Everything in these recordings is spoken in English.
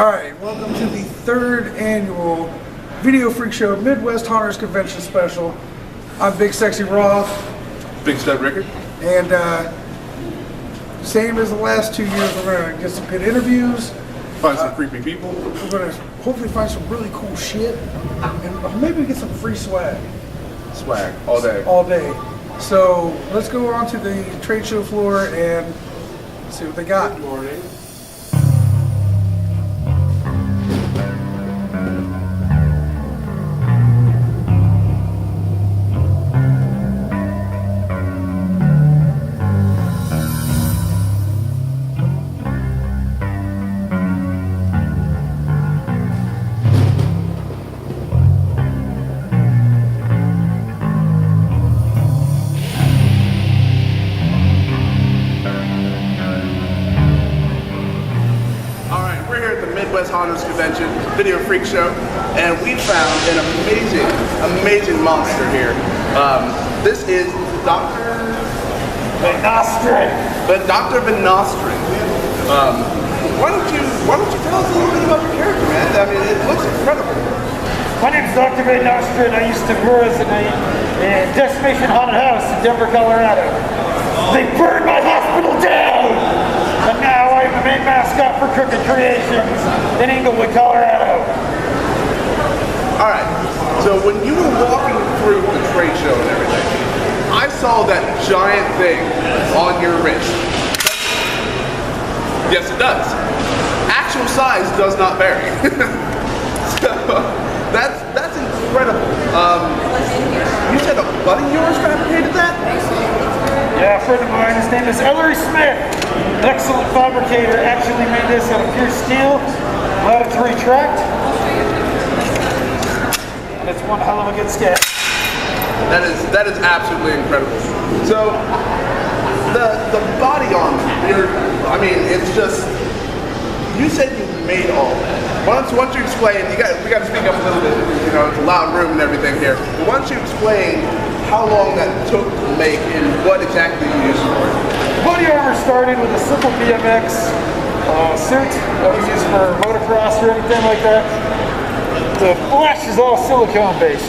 Alright, welcome to the third annual Video Freak Show Midwest Hunters Convention Special. I'm Big Sexy Rauth. Big Stud Rickard. And same as the last 2 years, we're going to get some good interviews. Find some creepy people. We're going to hopefully find some really cool shit. And maybe get some free swag. Swag, all day. All day. So let's go on to the trade show floor and see what they got. Good morning. Midwest Hunters Convention, Video Freak Show, and we found an amazing monster here. This is Dr. Van Nostrand. Why don't you tell us a little bit about your character, man? I mean, it looks incredible. My name is Dr. Van Nostrand. I used to resonate in Decimation Haunted House in Denver, Colorado. They burned my hospital down! And now I am the main mascot for Crooked Creations in Englewood, Colorado. Alright, so when you were walking through the trade show and everything, I saw that giant thing on your wrist. Yes, it does. Actual size does not vary. So, that's incredible. You said a buddy of yours fabricated that? Yeah, a friend of mine, his name is Ellery Smith. An excellent fabricator, actually made this out of pure steel, allowed it to retract. And it's one hell of a good sketch. That is absolutely incredible. So the body armor, I mean, it's just, you said you made all that. Why don't you explain, we got to speak up a little bit, you know, it's a loud room and everything here, but why don't you explain how long that took to make and what exactly you used for it? Body armor started with a simple BMX suit that we use for motocross or anything like that. The flesh is all silicone based.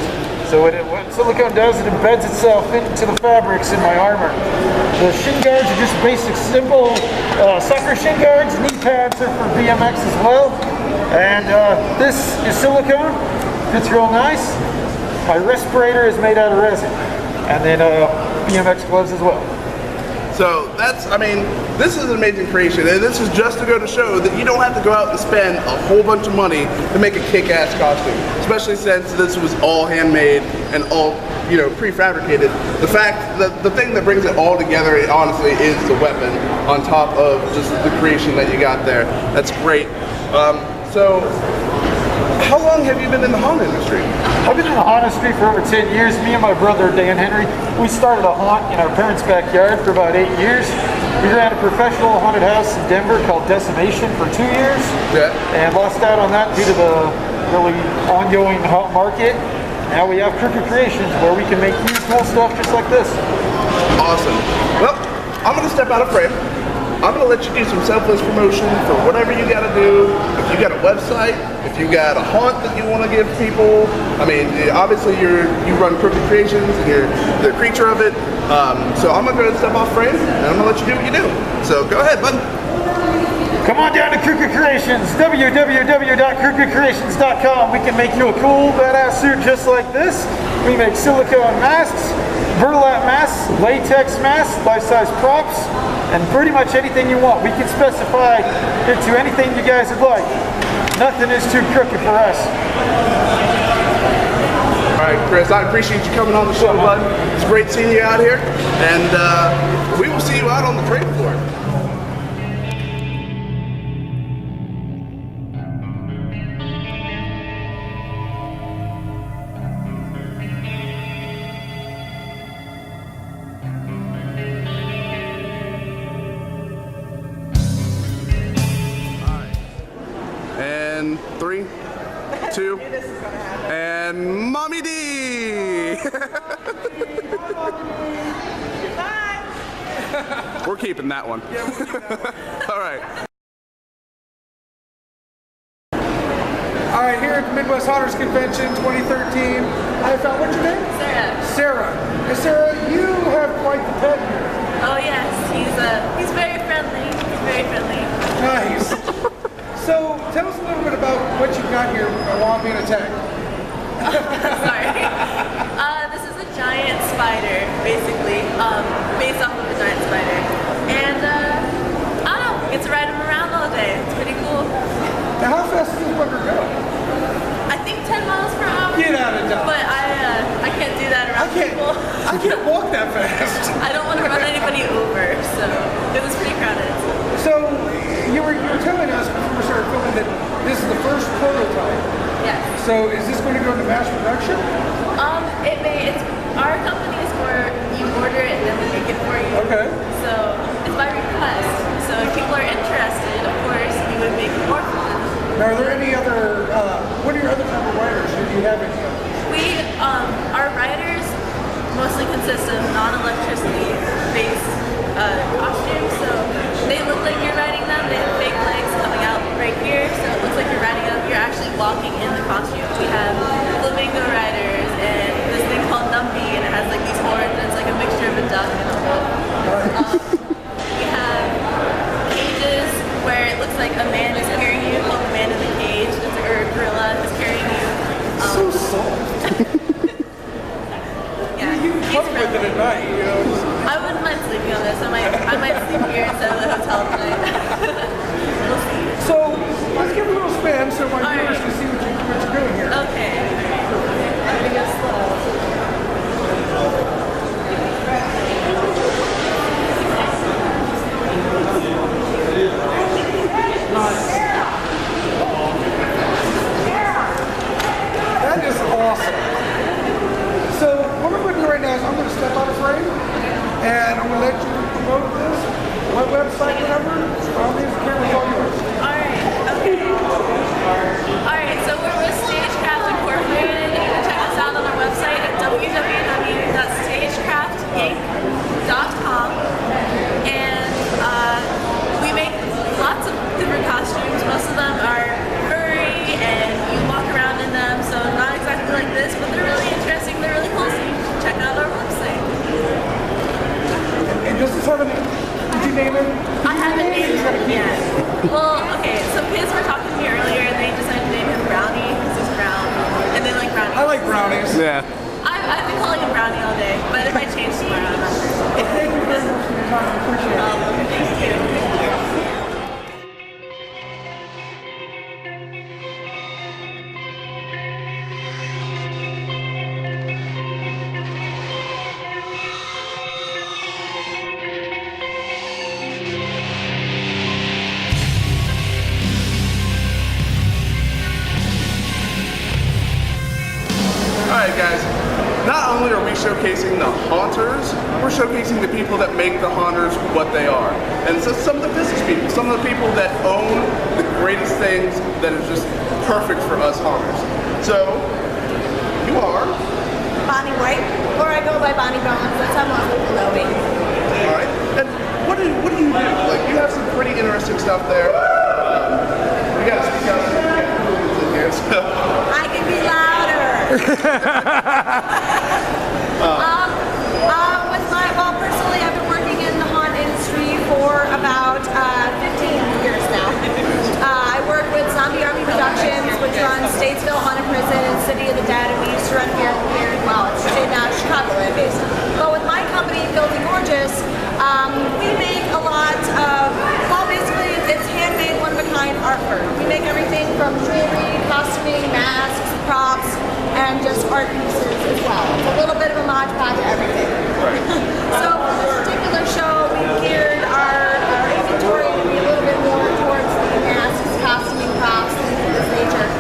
So what silicone does, it embeds itself into the fabrics in my armor. The shin guards are just basic, simple sucker shin guards. Knee pads are for BMX as well. And this is silicone, fits real nice. My respirator is made out of resin. And then BMX gloves as well. So that's, I mean, this is an amazing creation, and this is just to go to show that you don't have to go out and spend a whole bunch of money to make a kick-ass costume, especially since this was all handmade and all, you know, prefabricated. The fact that the thing that brings it all together, honestly, is the weapon on top of just the creation that you got there. That's great. So how long have you been in the haunt industry? I've been in the haunt industry for over 10 years. Me and my brother, Dan Henry, we started a haunt in our parents' backyard for about 8 years. We ran a professional haunted house in Denver called Decimation for 2 years. Yeah. And lost out on that due to the really ongoing haunt market. Now we have Crooked Creations where we can make huge cool stuff just like this. Awesome. Well, I'm going to step out of frame. I'm going to let you do some selfless promotion for whatever you got to do. If you got a website, if you got a haunt that you want to give people, I mean, obviously you run Crooked Creations and you're the creature of it. So I'm going to go and step off frame and I'm going to let you do what you do. So go ahead, bud. Come on down to Crooked Creations, www.crookedcreations.com. We can make you a cool, badass suit just like this. We make silicone masks, burlap masks, latex masks, life-size props, and pretty much anything you want. We can specify it to anything you guys would like. Nothing is too crooked for us. All right, Chris, I appreciate you coming on the show, bud. It's great seeing you out here, and we will see you out on the trade floor. And 3, 2, and Mommy D! We're keeping that one. All right. Midwest Hunters Convention 2013. I found, what's your name? Sarah. Sarah. And Sarah, you have quite the pet here. Oh yes, he's very friendly. He's very friendly. Nice. So tell us a little bit about what you've got here while being attacked. Sorry. This is a giant spider, basically, based off of a giant spider. And I don't know, get to ride him around all day. It's pretty cool. Now how fast does this bugger go? I think 10 miles per hour. Get out of Dodge. But I can't do that around people. I can't walk that fast. I don't want to run anybody over, so it was pretty crowded. So you were telling us before we started filming that this is the first prototype. Yes. So is this going to go into mass production? It may. It's our company is where you order it and then we make it for you. Okay. So it's by request. So if people are interested, of course, we would make more for them. Now, are there any other? What are your other type of riders? Do you have any? Our riders mostly consist of non-electricity based costumes. So they look like you're riding them. They have fake legs coming out right here, so it looks like you're riding them. You're actually walking in the costume. We have flamingo riders and this thing called Numpy, and it has like these horns, and it's like a mixture of a duck and a wolf. We have cages where it looks like a man is carrying you, called the man in the cage, or a gorilla is carrying you. So soft. Yeah, You he's come with it friendly. at night, you know. I wouldn't mind sleeping on this. I might sleep here instead of the hotel tonight. We'll see. So let's give it a little spin so my All viewers right. can see what you're doing here. Okay. I'm gonna go slow. That is awesome. So what I'm going to do right now is I'm going to step out of frame and I'm going to let you promote this, my website, whatever. I'll leave the camera all yours. Alright, okay. Alright, so we're with Stagecraft Incorporated. You can check us out on our website at www.stagecraftinc.com. And we make lots of different costumes. Most of them are furry and you walk around in them, so not exactly like this, but they're really interesting, they're really cool, so you should check out our website. And does this have a name? Did you name it? I haven't named him yet. Well, okay, some kids were talking to me earlier and they decided to name him Brownie because he's brown. And they like brownies. I like brownies. Yeah. I've been calling him Brownie all day, but it might change tomorrow. I'm not sure. Thank you very much for your time. I appreciate it. Thank you. Alright guys, not only are we showcasing the haunters, we're showcasing the people that make the haunters what they are. And so some of the business people, some of the people that own the greatest things that is just perfect for us haunters. So, you are? Bonnie White, or I go by Bonnie Bones. That's how most people know me. Alright. And what do you do? Like, you have some pretty interesting stuff there. You gotta speak out in here, so. I can be louder. Personally, I've been working in the haunt industry for about 15 years now. I work with Zombie Army Productions, which runs Statesville Haunted Prison and City of the Dead, and we used to run here well, it's in Chicagoland based. But with my company, Filthy Gorgeous, we make a lot of, well, basically it's handmade, one-of-a-kind artwork. We make everything from jewelry, costuming, masks, props, and just art pieces as well. It's a little bit of a mod podge to everything. Right. So for this particular show, we geared our inventory to be a little bit more towards the masks, costuming, props, things of this nature.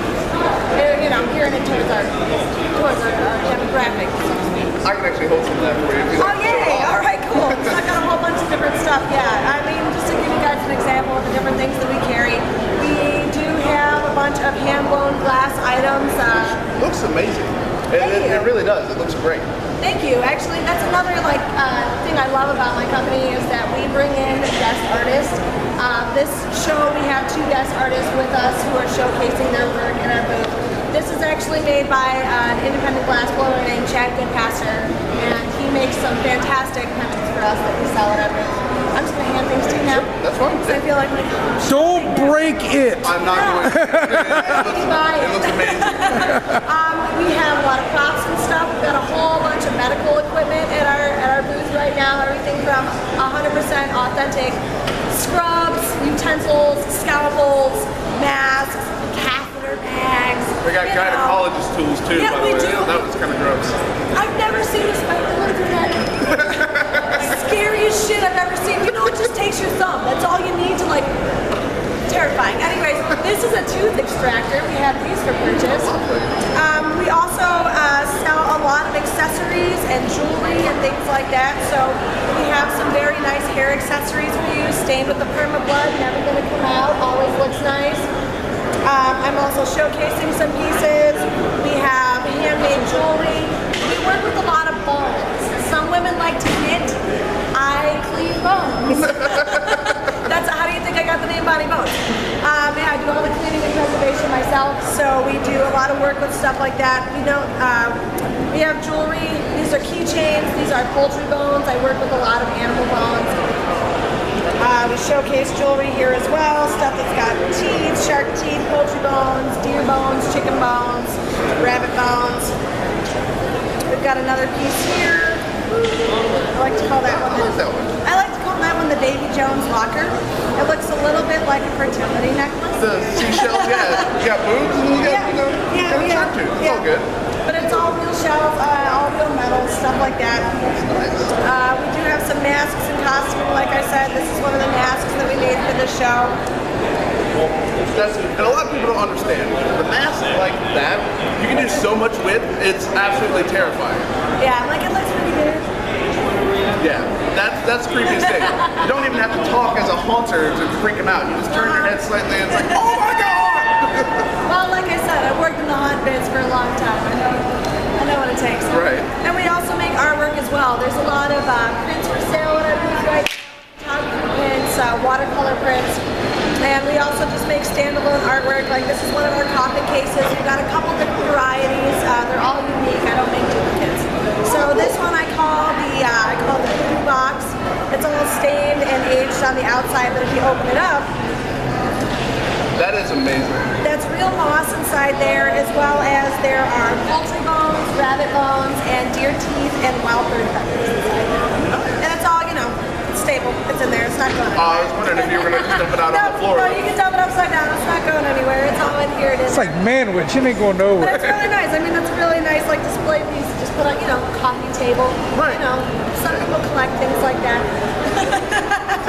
You know, gearing it towards our demographic, so to speak. I can actually hold some of that for you. If you Oh, like. yay! All right, cool. So I got a whole bunch of different stuff. Yeah, I mean, just to give you guys an example of the different things that we carry, we do have a bunch of hand-blown glass items. Looks amazing. It really does. It looks great. Thank you. Actually, that's another thing I love about my company is that we bring in guest artists. This show, we have 2 guest artists with us who are showcasing their work in our booth. This is actually made by an independent glassblower named Chad Goodpasser, and he makes some fantastic pencils for us that we sell at our booth. I'm just gonna hand things to you now. That's fine. So I feel like my Don't break it. I'm not going to. It looks amazing. We have a lot of props and stuff. We've got a whole bunch of medical equipment at our booth right now. Everything from 100% authentic scrubs, utensils, scalpels, masks, catheter bags. We got gynecologist tools too, Yeah, by the we way. do. That was kind of gross. I've never seen a spider look at that. Scariest shit I've ever seen. You know, it just takes your thumb. That's all you need to like. Terrifying. Anyways, this is a tooth extractor. We have these for purchase. We also sell a lot of accessories and jewelry and things like that. So we have some very nice hair accessories for you, stained with the perma blood, never going to come out. Always looks nice. I'm also showcasing some pieces. We have handmade jewelry. We work with a lot of bones. Some women like to knit. I clean bones. That's how do you think I got the name Bonnie Bones? Yeah, I do all the cleaning and preservation myself. So we do a lot of work with stuff like that. We have jewelry. These are keychains. These are poultry bones. I work with a lot of animal bones. We showcase jewelry here as well. Stuff that's got teeth, shark teeth, poultry bones, deer bones, chicken bones, rabbit bones. We've got another piece here. I like to call that one. I like to call that one the Davy Jones locker. It looks a little bit like a fertility necklace. The seashells, yeah. You got boobs and you got, you got a shark tooth. It's all good. But it's all real shells, all real metal, stuff like that. We do have some masks and costuming, like I said. This is one of the masks that we made for the show. And a lot of people don't understand. The mask like that, you can do so much with, it's absolutely terrifying. Yeah, like it looks pretty good. Yeah, that's the creepiest thing. You don't even have to talk as a haunter to freak them out. You just turn your head slightly and it's like, oh my god! Well, like I said, I've worked in the haunt biz for a long time. I know what it takes. Right. And we also make artwork as well. There's a lot of prints for sale at our booth right now. Prints, watercolor prints. And we also just make standalone artwork. Like this is one of our coffin cases. We've got a couple different varieties. They're all unique. I don't make duplicates. So this one I call the voodoo box. It's all stained and aged on the outside, but if you open it up, that is amazing. That's real moss inside there, as well as there are poultry bones, rabbit bones, and deer teeth and wild bird feathers inside there. And it's all, it's stable. It's in there. It's not going anywhere. I was wondering if you were going to dump it out on the floor. No, you can dump it upside down. It's not going anywhere. It's all in here. It's like manwich. It ain't going But nowhere. it's really nice. I mean, it's really nice, like display piece. Just put on, coffee table. Right. Some people collect things like that.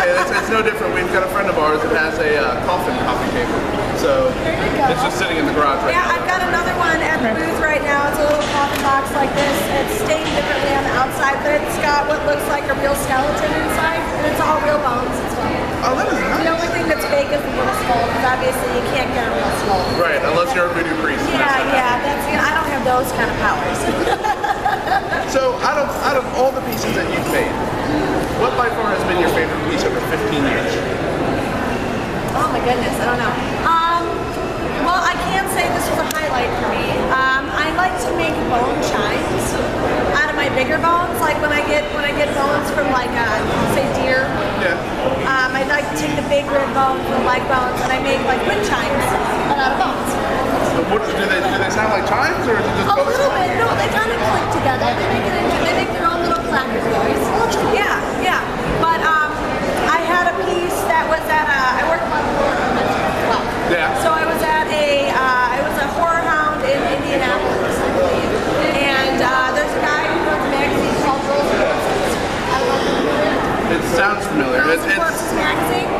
It's no different. We've got a friend of ours that has a coffee table. So There you go. it's just sitting in the garage right Yeah, now. I've got another one at the booth right now. It's a little coffee box like this. It's stained differently on the outside, but it's got what looks like a real skeleton inside, and it's all real bones as well. Oh, that is nice. The only thing that's fake is the little skull, because obviously you can't get a real skull. Right, unless you're a voodoo priest. Yeah, I don't have those kind of powers. So out of all the pieces that you've made, what by far has been your favorite piece over 15 years? Oh my goodness, I don't know. Well, I can't say this was a highlight for me. I like to make bone chimes out of my bigger bones. Like when I get bones from say deer. Yeah. I like to take the big rib bone from leg bones and I make like wind chimes, but out of bones. So do they sound like chimes or is it just A both? little bit. No, they kind of click together. They make their own little clacker noise. Yeah. But I had a piece that was at I worked on horror convention as well. Yeah. So I was at a horror hound in Indianapolis, I believe. And there's a guy who runs a magazine called Rauth. I don't know if you're familiar. It sounds familiar. Girls and Corpses magazine.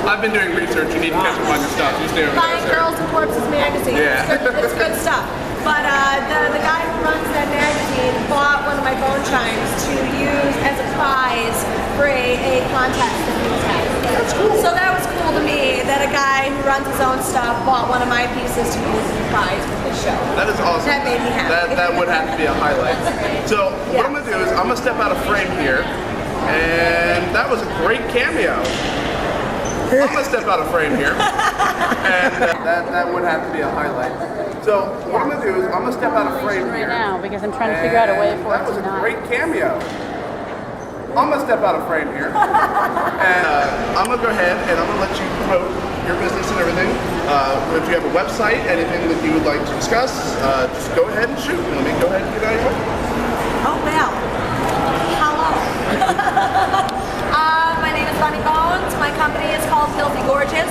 I've been doing research. You need to catch up on your stuff. You stay over Buying there. Girls and Corpses magazine. Yeah. It's good stuff. But the guy who runs that magazine bought one of my bone chimes to use as a prize for a contest that he was having. That's cool. So that was cool to me that a guy who runs his own stuff bought one of my pieces to use as a prize for his show. That is awesome. That made me happy. That would have to be a highlight. So what I'm going to do is I'm going to step out of frame here. And that was a great cameo. I'm gonna step out of frame here, and that would have to be a highlight. So what I'm gonna do is I'm gonna step out of frame right here. now because I'm trying to figure out a way for it that was to a not. great cameo. I'm gonna step out of frame here, and I'm gonna go ahead and I'm gonna let you promote your business and everything. If you have a website, anything that you would like to discuss, just go ahead and shoot. Let me go ahead and get out of your way. Oh, well. Hello. My name is Bunny Bones. My company is called Filthy Gorgeous.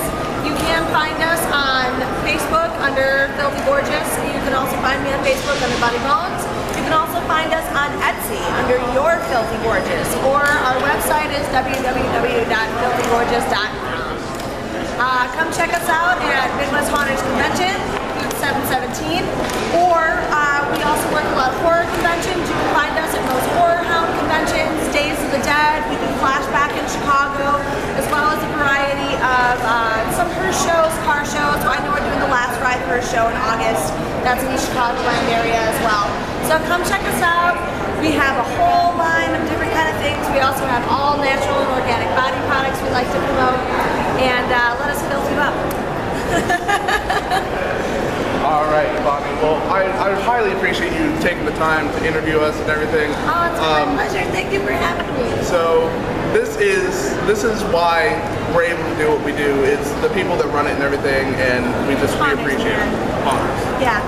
You can find us on Facebook under Filthy Gorgeous. You can also find me on Facebook under Bunny Bones. You can also find us on Etsy under Your Filthy Gorgeous, or our website is www.filthygorgeous.com. Come check us out at Midwest Haunters Convention, booth 717, or we also work a lot of horror conventions. You can find us at most horror hound conventions, Days of the Dead. We do Flashback in Chicago, as well as a variety of some Hearst shows, car shows. So I know we're doing the last Ride Hearst show in August. That's in the Chicagoland area as well. So come check us out. We have a whole line of different kind of things. We also have all natural and organic body products we like to promote. And let us filter you up. All right, Bonnie. Well, I highly appreciate you taking the time to interview us and everything. Oh, it's my pleasure. Thank you for having me. So this is why we're able to do what we do. It's the people that run it and everything, and we appreciate it. Haunters. Yeah.